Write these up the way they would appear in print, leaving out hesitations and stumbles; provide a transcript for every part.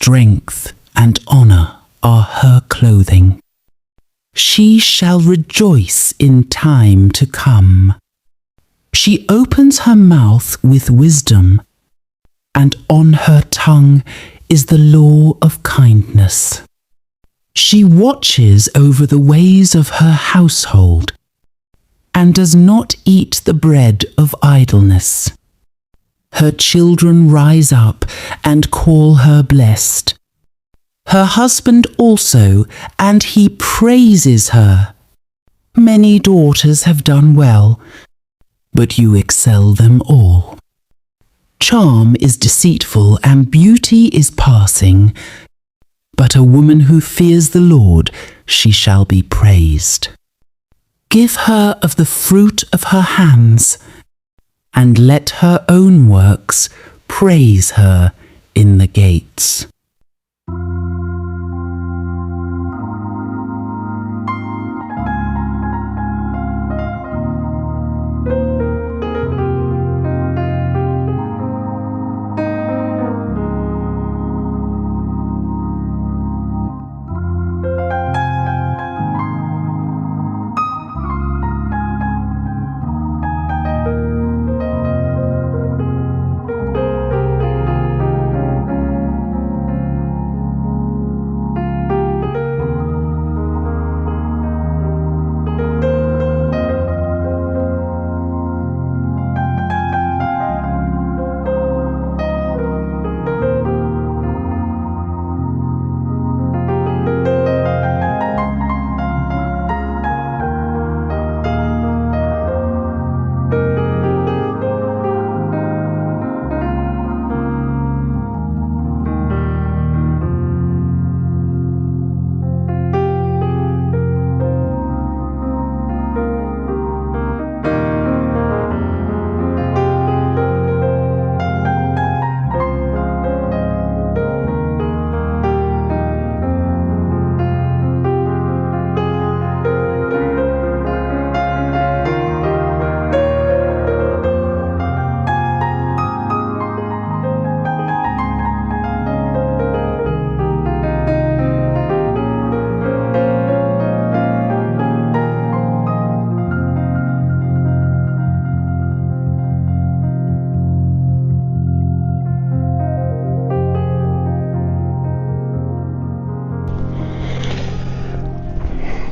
strength and honor are her clothing. She shall rejoice in time to come. She opens her mouth with wisdom, and on her tongue is the law of kindness. She watches over the ways of her household, and does not eat the bread of idleness. Her children rise up and call her blessed. Her husband also, and he praises her. Many daughters have done well, but you excel them all. Charm is deceitful and beauty is passing, but a woman who fears the Lord, she shall be praised. Give her of the fruit of her hands, and let her own works praise her in the gates.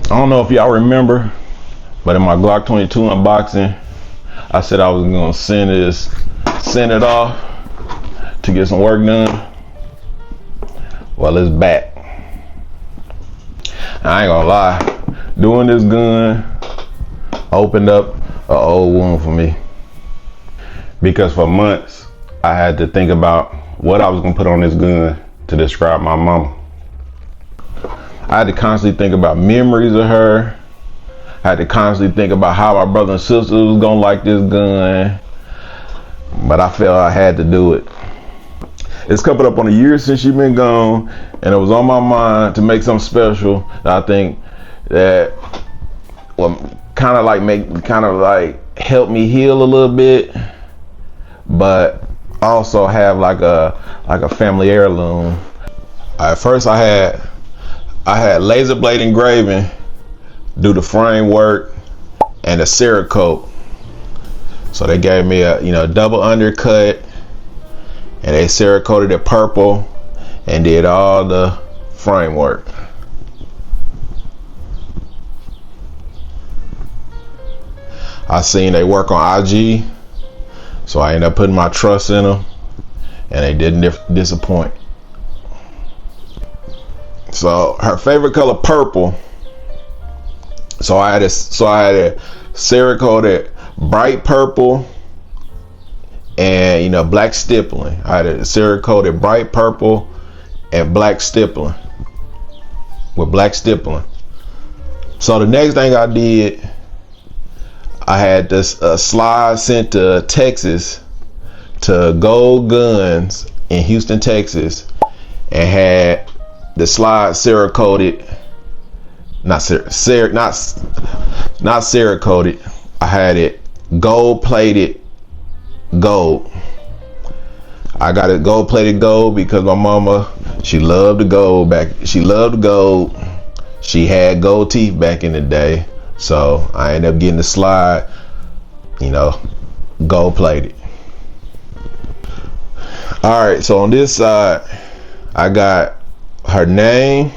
I don't know if y'all remember, but in my Glock 22 unboxing, I said I was gonna send it off to get some work done. Well, it's back. I ain't gonna lie, doing this gun opened up an old wound for me, because for months I had to think about what I was gonna put on this gun to describe my mama. I had to constantly think about memories of her. I had to constantly think about how my brother and sister was gonna like this gun. But I felt I had to do it. It's coming up on a year since she been gone, and it was on my mind to make something special that I think that will kind of like help me heal a little bit, but also have like a family heirloom. At first I had laser blade engraving do the framework and a Cerakote. So they gave me a double undercut, and they Cerakoted it purple and did all the framework. I seen they work on IG, so I ended up putting my trust in them, and they didn't disappoint. So her favorite color, purple. So I had a Cerakoted bright purple and black stippling. I had a Cerakoted bright purple and black stippling with black stippling. So the next thing I did, I had this slide sent to Texas to Gold Guns in Houston, Texas, and had the slide Cerakoted, not Cerakoted. I had it gold plated gold. I got it gold plated gold because my mama She loved the gold back. She loved the gold. She had gold teeth back in the day. So I ended up getting the slide, you know, gold plated. All right, so on this side, I got her name.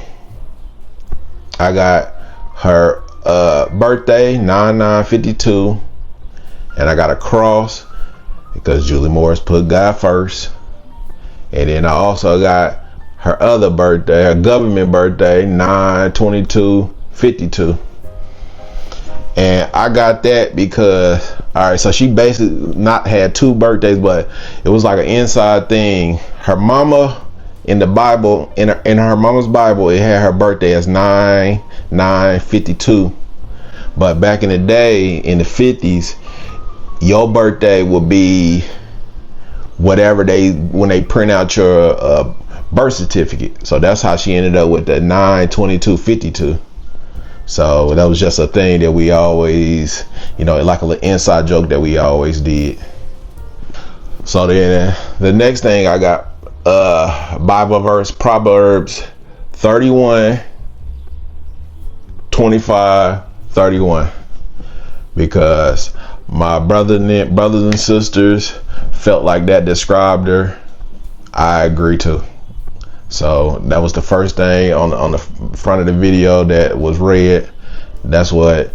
I got her birthday, 9/9/52, and I got a cross because Julie Morris put God first. And then I also got her other birthday, her government birthday, 9/22/52. And I got that because, all right, so she basically not had two birthdays, but it was like an inside thing. Her mama in the Bible, in her mama's Bible, it had her birthday as 9/9/52. But back in the day, in the 50s, your birthday would be whatever when they print out your birth certificate. So that's how she ended up with the 9/22/52. So that was just a thing that we always, you know, like a little inside joke that we always did. So then the next thing I got, Bible verse, Proverbs 31:25-31, because my brothers and sisters felt like that described her. I agree too. So that was the first thing on the front of the video that was read. That's what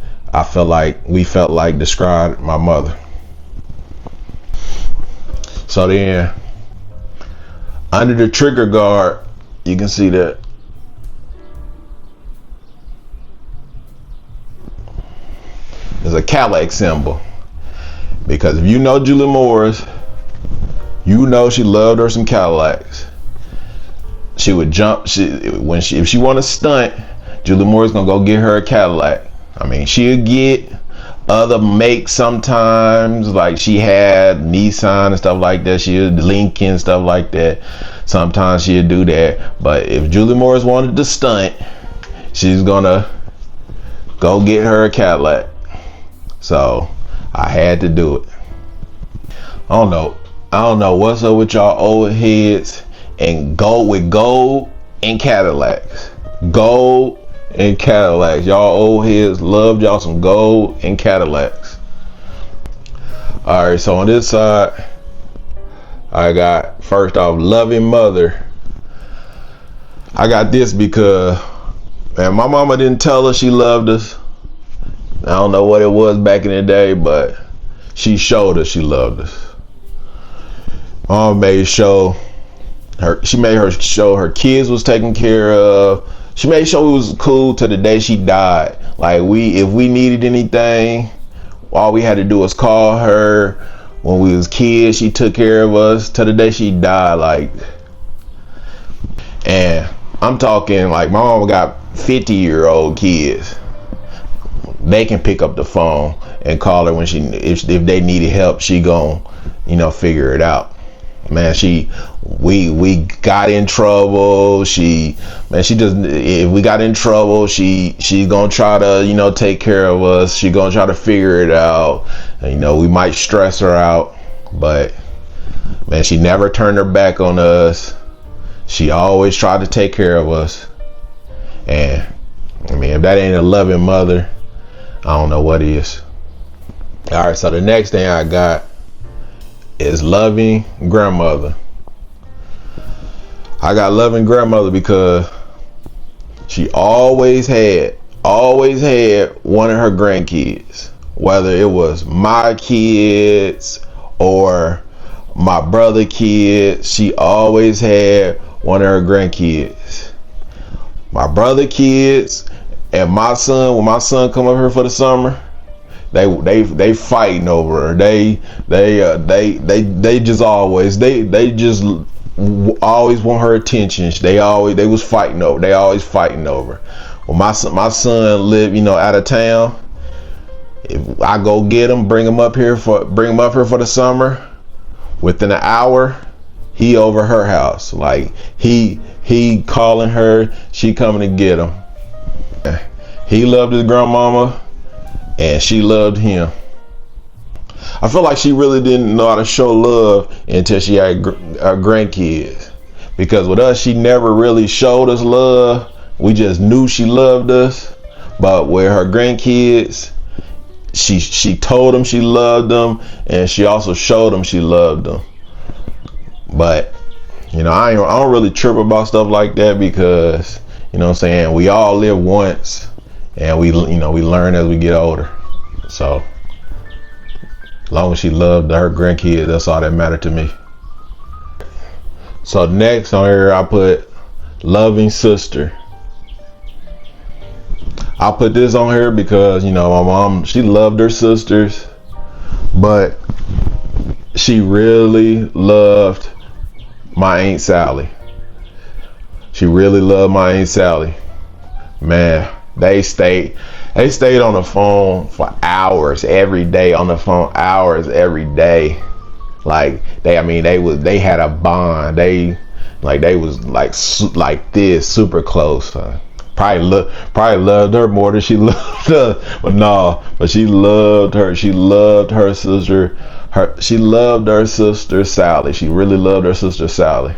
we felt like described my mother. So then under the trigger guard, you can see that there's a Cadillac symbol, because if you know Julie Morris, you know she loved her some Cadillacs. She would jump. If she want to stunt, Julie Morris gonna go get her a Cadillac. I mean, she'll get other makes sometimes, like she had Nissan and stuff like that. She had Lincoln, stuff like that. Sometimes she'll do that. But if Julie Morris wanted to stunt, she's gonna go get her a Cadillac. So I had to do it. I don't know what's up with y'all old heads and gold and Cadillacs. Gold and Cadillacs. Y'all old heads loved y'all some gold and Cadillacs. All right, so on this side, I got, first off, loving mother. I got this because, man, my mama didn't tell her she loved us. I don't know what it was back in the day, but she showed us she loved us. Mom made sure she made her show her kids was taken care of. She made sure it was cool to the day she died. Like if we needed anything, all we had to do was call her. When we was kids, she took care of us to the day she died. Like, and I'm talking like my mom got 50-year-old kids. They can pick up the phone and call her when if they needed help. She gon', figure it out. Man, we got in trouble. If we got in trouble, she's gonna try to, take care of us. She gonna try to figure it out. And, we might stress her out, but man, she never turned her back on us. She always tried to take care of us. And I mean, if that ain't a loving mother, I don't know what is. All right, so the next thing I got is loving grandmother. I got loving grandmother because she always had one of her grandkids, whether it was my kids or my brother kids. She always had one of her grandkids. My brother kids and my son, when my son come up here for the summer, they fighting over her. They just always want her attention. They was fighting over. They always fighting over. When my son live, out of town, if I go get him, bring him up here for the summer, within an hour, he over her house. Like he calling her, she coming to get him. He loved his grandmama, and she loved him. I feel like she really didn't know how to show love until she had her grandkids. Because with us, she never really showed us love. We just knew she loved us. But with her grandkids, she told them she loved them, and she also showed them she loved them. But I don't really trip about stuff like that, because what I'm saying, we all live once, and we learn as we get older. So as long as she loved her grandkids, that's all that mattered to me. So next on here, I put loving sister. I put this on here because my mom, she loved her sisters, but she really loved my Aunt Sally. She really loved my Aunt Sally. Man, they stayed on the phone for hours every day, Like they had a bond. They was like this, super close. Probably loved her more than she loved us. But she loved her. She loved her sister. She loved her sister Sally. She really loved her sister Sally.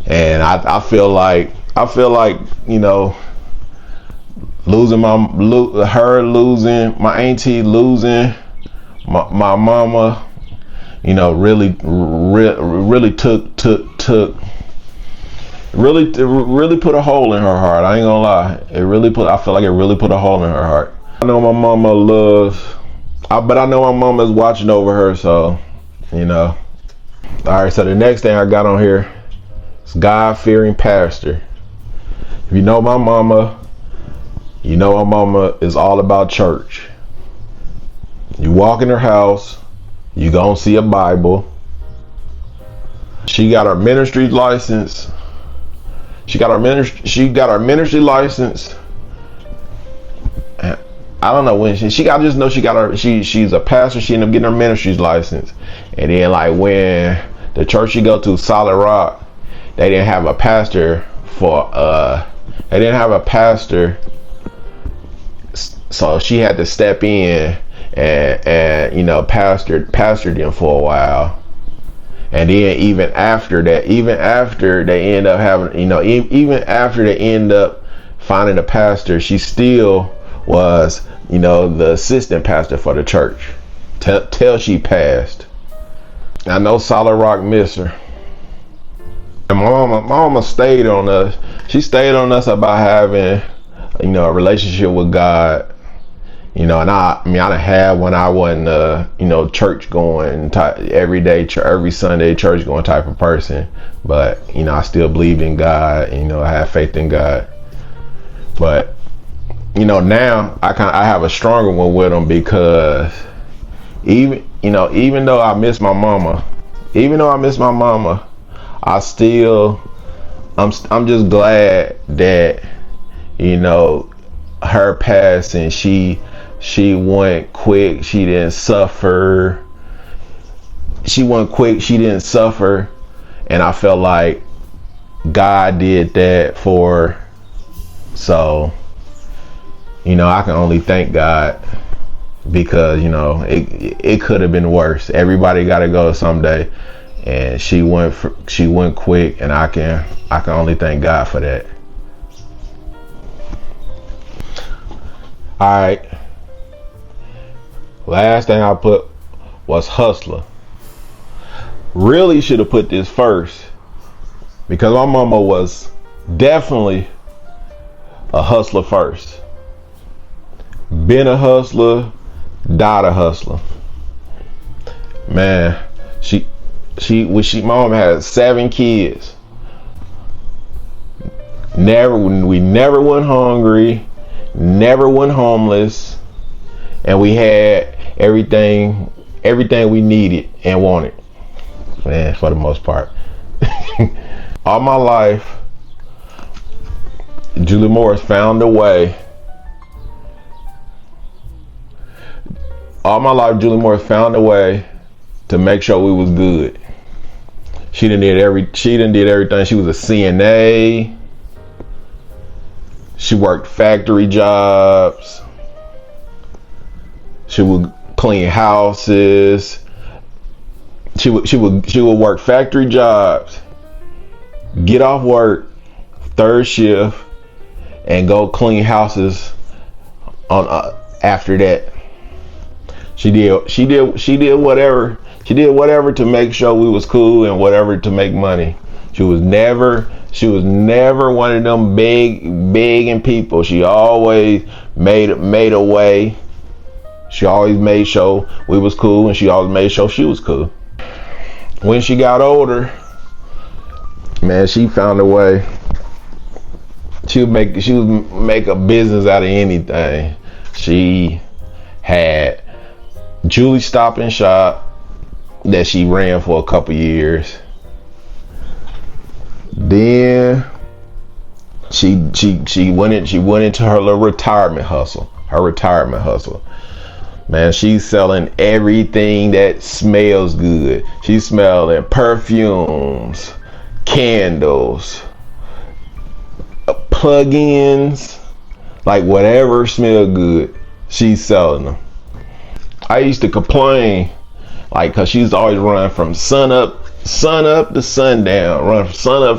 And I feel like losing my auntie, losing my mama, really put a hole in her heart. I ain't gonna lie. I feel like it really put a hole in her heart. I know my mama but I know my mama is watching over her, so All right, so the next thing I got on here is God-fearing pastor. If you know my mama, my mama is all about church. You walk in her house, you gonna see a Bible. She got her ministry license. She got her ministry license. I don't know when she's a pastor. She ended up getting her ministry's license. And then when the church she go to, Solid Rock, they didn't have a pastor so she had to step in and pastor them for a while. And then even after they end up having, even after they end up finding a pastor, she still was, the assistant pastor for the church till she passed. I know Solid Rock miss her. And my mama stayed on us. She stayed on us about having, a relationship with God. And I done had when I wasn't, church going type every day, every Sunday church going type of person. But, I still believed in God, I have faith in God. But, now I have a stronger one with them, because even though I miss my mama, I'm just glad that, her passing, she went quick. She didn't suffer. And I felt like God did that for her. So, I can only thank God, because, it could have been worse. Everybody got to go someday. And she went quick, and I can only thank God for that. All right. Last thing I put was hustler. Really should have put this first, because my mama was definitely a hustler first. Been a hustler, died a hustler. Man, my mom had 7 kids. We never went hungry, never went homeless, and we had everything we needed and wanted. Man, for the most part. All my life, Julie Morris found a way. All my life, Julie Morris found a way to make sure we was good. She done did everything. She was a CNA. She worked factory jobs. She would clean houses. She would work factory jobs. get off work, third shift, and go clean houses on after that. She did whatever to make sure we was cool and whatever to make money. She was never one of them begging people. She always made a way. She always made sure we was cool, and she always made sure she was cool. When she got older, man, she found a way. She would make a business out of anything. She had Julie Stop and Shop that she ran for a couple years. Then she went into her little retirement hustle. Man, she's selling everything that smells good. She's selling perfumes, candles, plug-ins, like whatever smell good, she's selling them. I used to complain, like, cause she's always running from sun up to sundown,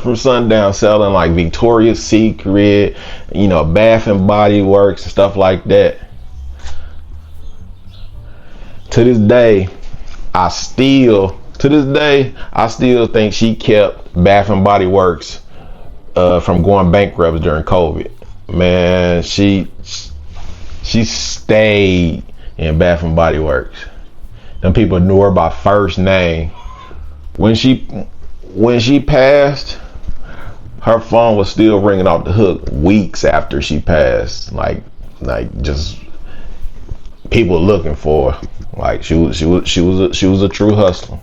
from sundown, selling like Victoria's Secret, Bath and Body Works and stuff like that. To this day, I still think she kept Bath and Body Works from going bankrupt during COVID. Man, she stayed in Bath and Body Works. Them people knew her by first name. When she passed, her phone was still ringing off the hook weeks after she passed. Like just people looking for her. Like she was a true hustler.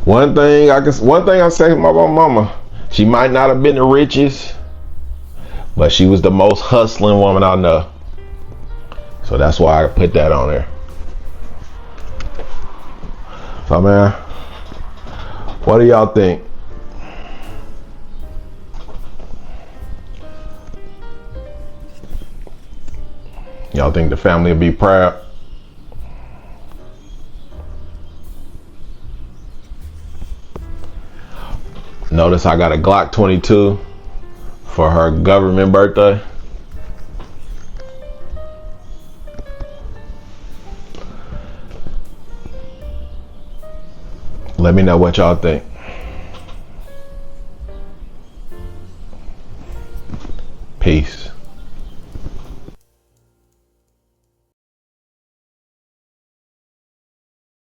One thing I say about my mama, she might not have been the richest, but she was the most hustling woman I know. So that's why I put that on there. So man, what do y'all think? Y'all think the family will be proud? Notice I got a Glock 22 for her government birthday. Let me know what y'all think.